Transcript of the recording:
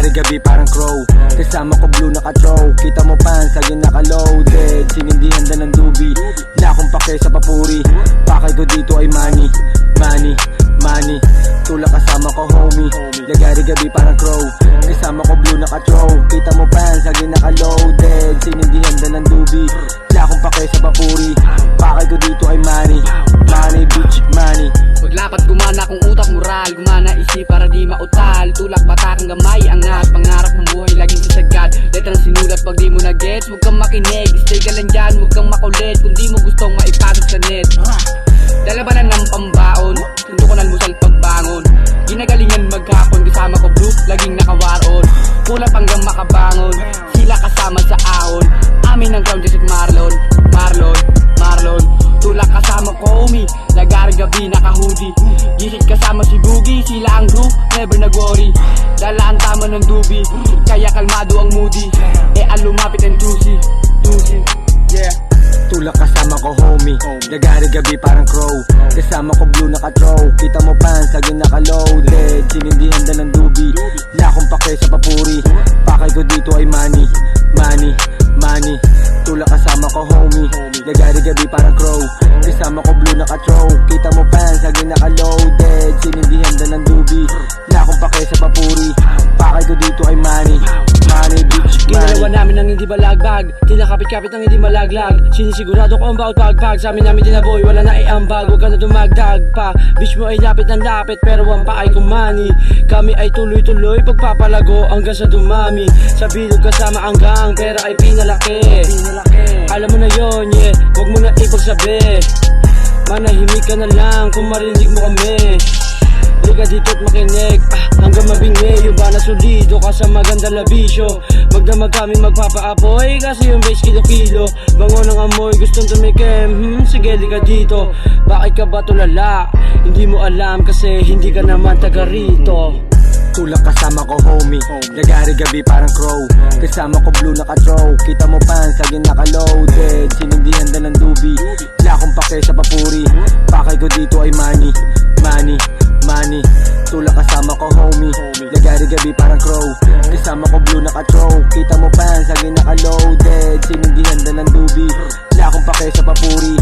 Nagari gabi parang crow, kasama ko blue naka-throw. Kita mo pants, lagi naka-loaded. Sinindihan na ng dubi, wala akong pake sa papuri. Pakay ko dito ay money, money, money. Tulak kasama ko homie, nagari gabi parang crow, kasama ko blue naka-throw. Kita mo pants, lagi naka-loaded. Sinindihan na ng dubi, wala akong pake sa papuri. Pakay ko dito ay money, money bitch, money. Paglapat gumana kung utak moral, gumana isip para di mautal. Tulak patakang gamay, angat, pangarap mong buhay laging sasagad. Letrang sinulat pag di mo na gets, huwag kang makinig. Stay ka lang dyan, huwag kang makulit. Kung di mo gustong maipasok sa net, dalabanan ng pambaon, sundukan almusal pagbangon. Ginagalingan maghapon, kasama ko blue, laging nakawaron. Kulap hanggang makabangon, sila kasama sa ahon. Amin ang ground Joseph Marlon, Marlon, Marlon. Tulak kasama ko homie, nagari gabi naka-hoodie. Gisit kasama si Boogie, sila ang group, never nag-worry. Dalaan tama ng dubi, kaya kalmado ang moody. Ang lumapit ang juicy, juicy, yeah. Tulak kasama ko homie, nagari gabi parang crow, kasama ko blue naka-throw. Kita mo pants, lagi naka-loaded. Sinindihan na ng dubi, wala akong pake sa papuri. Pakay ko dito ay money, money, money. Tulak kasama ko homie, nagari gabi parang crow, kasama ko blue naka-throw. Kita mo pants, lagi naka-loaded. Sinindihan na ng dubi, wala akong pake sa papuri. Pakay ko dito ay money, money bitch, money. Ginalawa namin ang hindi balagbag, kinakapit-kapit ang hindi malaglag. Sinisigurado ko ang bawat pagpag, sa amin namin dinaboy, wala na iambag. Huwag ka na dumagdag pa, bitch mo ay lapit ng lapit, pero ang pa ay kumani. Kami ay tuloy-tuloy, pagpapalago hanggang sa dumami. Sa bilog kasama ang gang, pera ay pinalaki. Alam mo na yon, yeah, huwag mo na ipagsabi. Manahimik ka na lang kung marinig mo kami. Liga dito at makinig, hanggang mabingi. Yung ba na solido ka sa maganda labisyo. Magdamag kami magpapaapoy, kasi yung base kilo-kilo. Bango ng amoy, gustong tumikim, sige liga dito. Bakit ka ba tulala? Hindi mo alam kasi hindi ka naman taga rito. Tulak kasama ko homie, nagari gabi parang crow, kasama ko blue naka-throw. Kita mo pants, lagi naka-loaded. Sinindihan na ng dubi, wala akong pake sa papuri. Pakay ko dito ay money, money, money. Tulak kasama ko homie, nagari gabi parang crow, kasama ko blue naka-throw. Kita mo pants, lagi naka-loaded. Sinindihan na ng dubi, wala akong pake sa papuri.